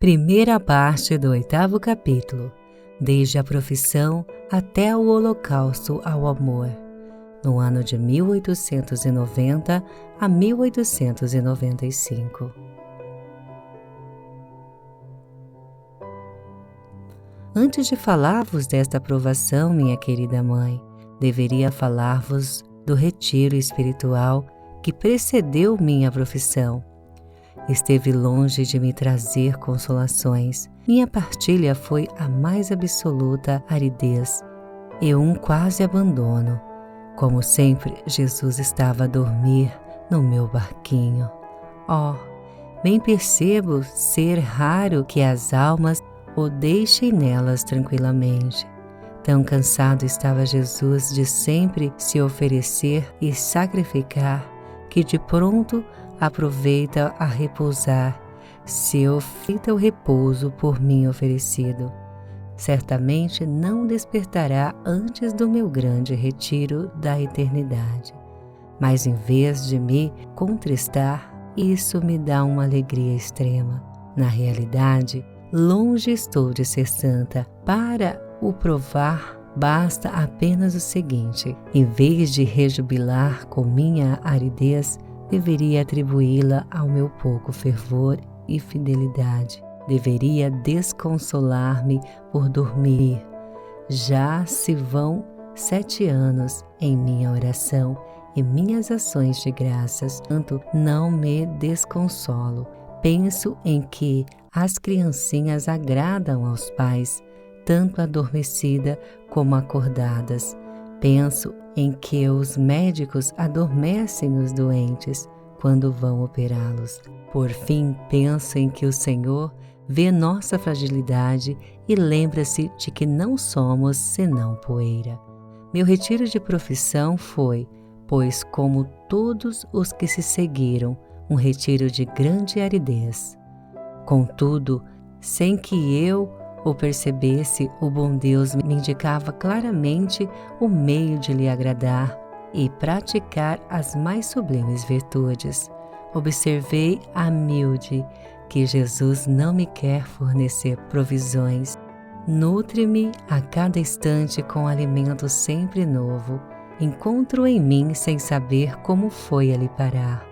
Primeira parte do 8º capítulo, desde a profissão até o holocausto ao amor, no ano de 1890 a 1895. Antes de falar-vos desta aprovação, minha querida mãe, deveria falar-vos do retiro espiritual que precedeu minha profissão. Esteve longe de me trazer consolações. Minha partilha foi a mais absoluta aridez e um quase abandono. Como sempre, Jesus estava a dormir no meu barquinho. Oh, bem percebo ser raro que as almas o deixem nelas tranquilamente. Tão cansado estava Jesus de sempre se oferecer e sacrificar, que de pronto aproveita a repousar, seu feito repouso por mim oferecido. Certamente não despertará antes do meu grande retiro da eternidade. Mas em vez de me contristar, isso me dá uma alegria extrema. Na realidade, longe estou de ser santa. Para o provar, basta apenas o seguinte: em vez de rejubilar com minha aridez, deveria atribuí-la ao meu pouco fervor e fidelidade. Deveria desconsolar-me por dormir. Já se vão 7 anos em minha oração e minhas ações de graças, tanto não me desconsolo. Penso em que as criancinhas agradam aos pais, tanto adormecidas como acordadas. Penso em que os médicos adormecem os doentes quando vão operá-los. Por fim, penso em que o Senhor vê nossa fragilidade e lembra-se de que não somos senão poeira. Meu retiro de profissão foi, pois como todos os que se seguiram, um retiro de grande aridez. Contudo, sem que eu o percebesse, o bom Deus me indicava claramente o meio de lhe agradar e praticar as mais sublimes virtudes. Observei a miúde que Jesus não me quer fornecer provisões. Nutre-me a cada instante com alimento sempre novo. Encontro em mim sem saber como foi ali parar.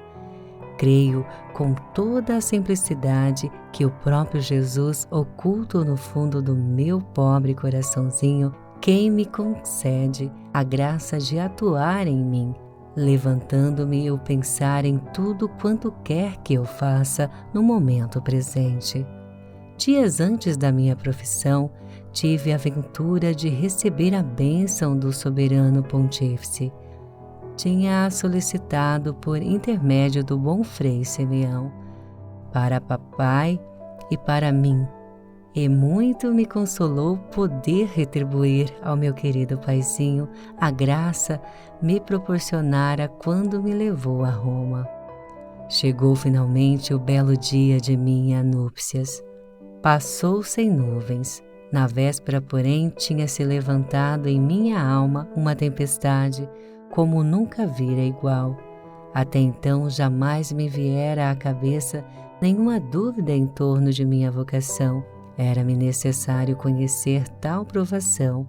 Creio com toda a simplicidade que o próprio Jesus, oculto no fundo do meu pobre coraçãozinho, quem me concede a graça de atuar em mim, levantando-me o pensar em tudo quanto quer que eu faça no momento presente. Dias antes da minha profissão, tive a ventura de receber a bênção do soberano pontífice. Tinha solicitado por intermédio do bom Frei Simeão, para papai e para mim, e muito me consolou poder retribuir ao meu querido paizinho a graça me proporcionara quando me levou a Roma. Chegou finalmente o belo dia de minhas núpcias. Passou sem nuvens. Na véspera, porém, tinha se levantado em minha alma uma tempestade, como nunca vira igual. Até então jamais me viera à cabeça nenhuma dúvida em torno de minha vocação. Era-me necessário conhecer tal provação.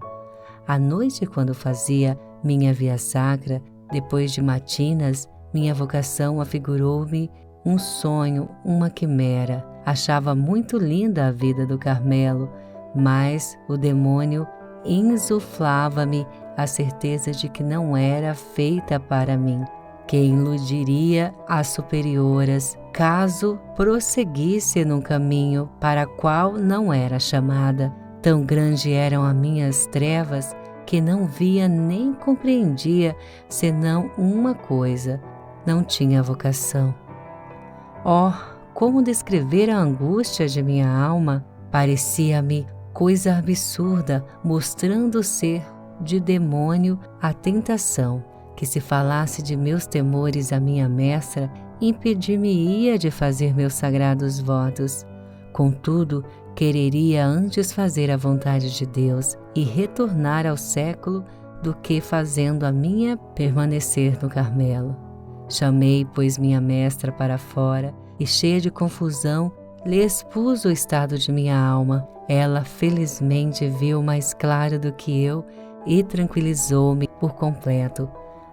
À noite, quando fazia minha via sacra, depois de matinas, minha vocação afigurou-me um sonho, uma quimera. Achava muito linda a vida do Carmelo, mas o demônio insuflava-me a certeza de que não era feita para mim, que iludiria as superioras caso prosseguisse num caminho para qual não era chamada. Tão grande eram as minhas trevas que não via nem compreendia senão uma coisa: não tinha vocação. Oh, como descrever a angústia de minha alma? Parecia-me coisa absurda, mostrando ser de demônio a tentação, que se falasse de meus temores à minha mestra, impedir-me-ia de fazer meus sagrados votos. Contudo, quereria antes fazer a vontade de Deus e retornar ao século do que fazendo a minha permanecer no Carmelo. Chamei, pois, minha mestra para fora e, cheia de confusão, Lhe expus o estado de minha alma. Ela felizmente viu mais claro do que eu e tranquilizou-me por completo.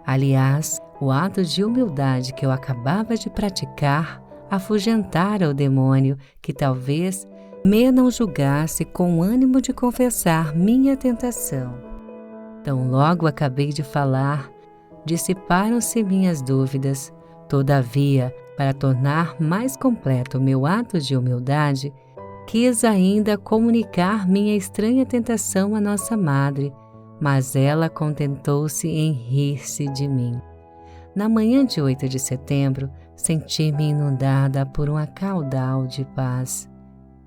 Aliás, o ato de humildade que eu acabava de praticar afugentara o demônio que talvez me não julgasse com ânimo de confessar minha tentação. Tão logo acabei de falar, dissiparam-se minhas dúvidas. Todavia, para tornar mais completo o meu ato de humildade, quis ainda comunicar minha estranha tentação à nossa madre, mas ela contentou-se em rir-se de mim. Na manhã de 8 de setembro, senti-me inundada por um caudal de paz.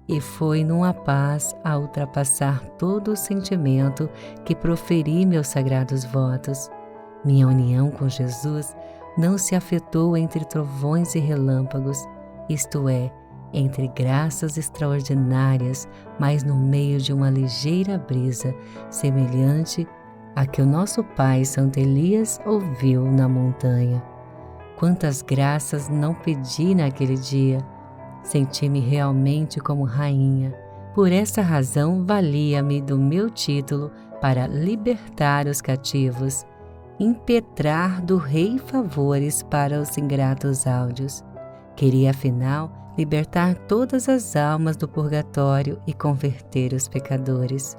E foi numa paz a ultrapassar todo o sentimento que proferi meus sagrados votos. Minha união com Jesus não se afetou entre trovões e relâmpagos, isto é, entre graças extraordinárias, mas no meio de uma ligeira brisa, semelhante à que o nosso pai Santo Elias ouviu na montanha. Quantas graças não pedi naquele dia! Senti-me realmente como rainha. Por essa razão, valia-me do meu título para libertar os cativos, impetrar do rei favores para os ingratos áudios. Queria, afinal, libertar todas as almas do purgatório e converter os pecadores.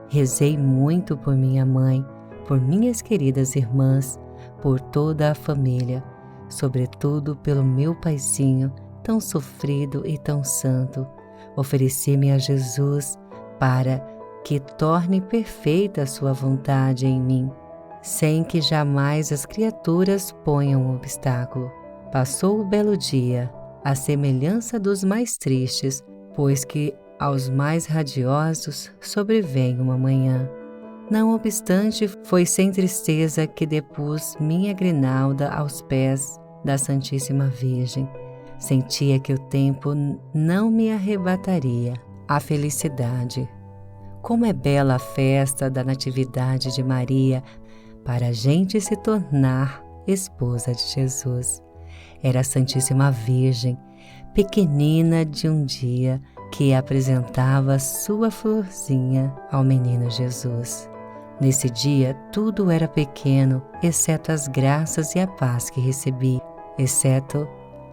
Rezei muito por minha mãe, por minhas queridas irmãs, por toda a família, sobretudo pelo meu paizinho, tão sofrido e tão santo. Ofereci-me a Jesus para que torne perfeita a sua vontade em mim, sem que jamais as criaturas ponham um obstáculo. Passou o belo dia, à semelhança dos mais tristes, pois que aos mais radiosos sobrevém uma manhã. Não obstante, foi sem tristeza que depus minha grinalda aos pés da Santíssima Virgem. Sentia que o tempo não me arrebataria a felicidade. Como é bela a festa da Natividade de Maria para a gente se tornar esposa de Jesus. Era a Santíssima Virgem, pequenina de um dia, que apresentava sua florzinha ao menino Jesus. Nesse dia, tudo era pequeno, exceto as graças e a paz que recebi, exceto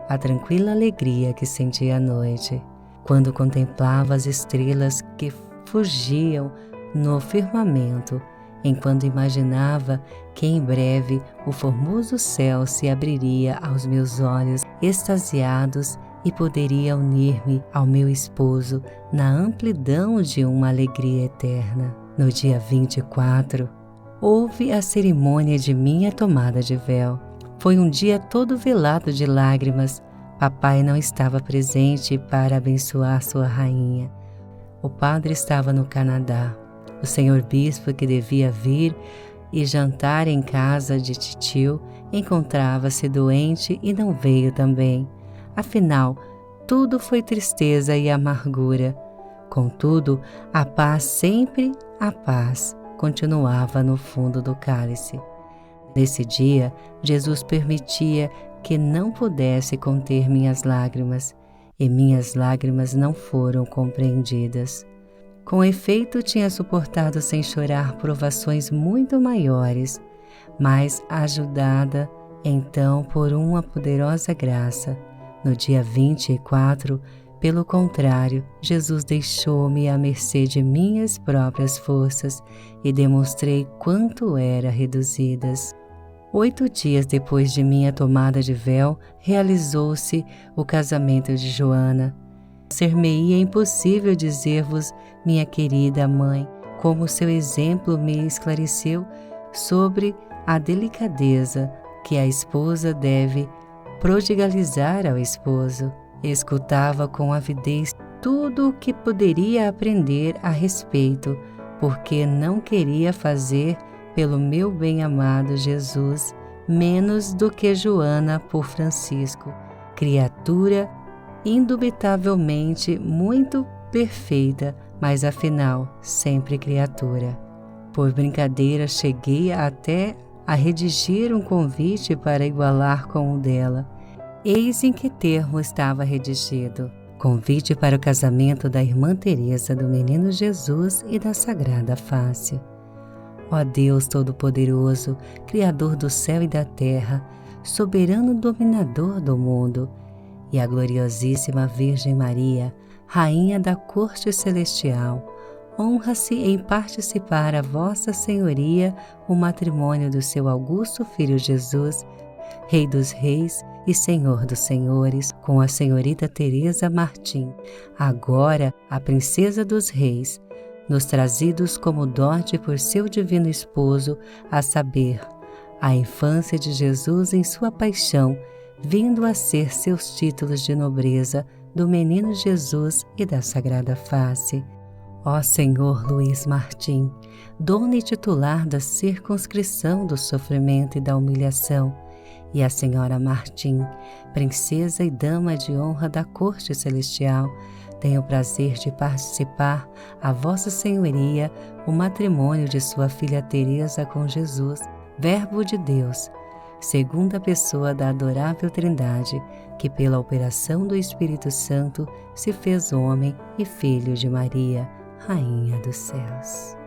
a tranquila alegria que senti à noite, quando contemplava as estrelas que fugiam no firmamento, enquanto imaginava que em breve o formoso céu se abriria aos meus olhos extasiados e poderia unir-me ao meu esposo na amplidão de uma alegria eterna. No dia 24, houve a cerimônia de minha tomada de véu. Foi um dia todo velado de lágrimas. Papai não estava presente para abençoar sua rainha. O padre estava no Canadá. O senhor bispo, que devia vir e jantar em casa de titio, encontrava-se doente e não veio também. Afinal, tudo foi tristeza e amargura. Contudo, a paz, sempre a paz, continuava no fundo do cálice. Nesse dia, Jesus permitia que não pudesse conter minhas lágrimas, e minhas lágrimas não foram compreendidas. Com efeito, tinha suportado sem chorar provações muito maiores, mas ajudada então por uma poderosa graça. No dia 24, pelo contrário, Jesus deixou-me à mercê de minhas próprias forças e demonstrei quanto era reduzidas. 8 dias depois de minha tomada de véu, realizou-se o casamento de Joana. Ser-me-ia impossível dizer-vos, minha querida mãe, como seu exemplo me esclareceu sobre a delicadeza que a esposa deve prodigalizar ao esposo. Escutava com avidez tudo o que poderia aprender a respeito, porque não queria fazer pelo meu bem-amado Jesus menos do que Joana por Francisco, criatura indubitavelmente muito perfeita, mas afinal sempre criatura. Por brincadeira cheguei até a redigir um convite para igualar com o dela. Eis em que termo estava redigido. Convite para o casamento da Irmã Teresa do Menino Jesus e da Sagrada Face. Ó Deus Todo-Poderoso, Criador do céu e da terra, soberano dominador do mundo, e a gloriosíssima Virgem Maria, Rainha da Corte Celestial, honra-se em participar a vossa senhoria o matrimônio do seu augusto Filho Jesus, Rei dos Reis e Senhor dos Senhores, com a senhorita Teresa Martim, agora a Princesa dos Reis, nos trazidos como dote por seu divino esposo, a saber, a infância de Jesus em sua paixão, vindo a ser seus títulos de nobreza do Menino Jesus e da Sagrada Face. Ó Senhor Luís Martim, dono e titular da circunscrição do sofrimento e da humilhação, e a Senhora Martim, princesa e dama de honra da Corte Celestial, tenho o prazer de participar a vossa senhoria o matrimônio de sua filha Teresa com Jesus, Verbo de Deus, segunda pessoa da adorável Trindade, que pela operação do Espírito Santo se fez homem e filho de Maria, Rainha dos Céus.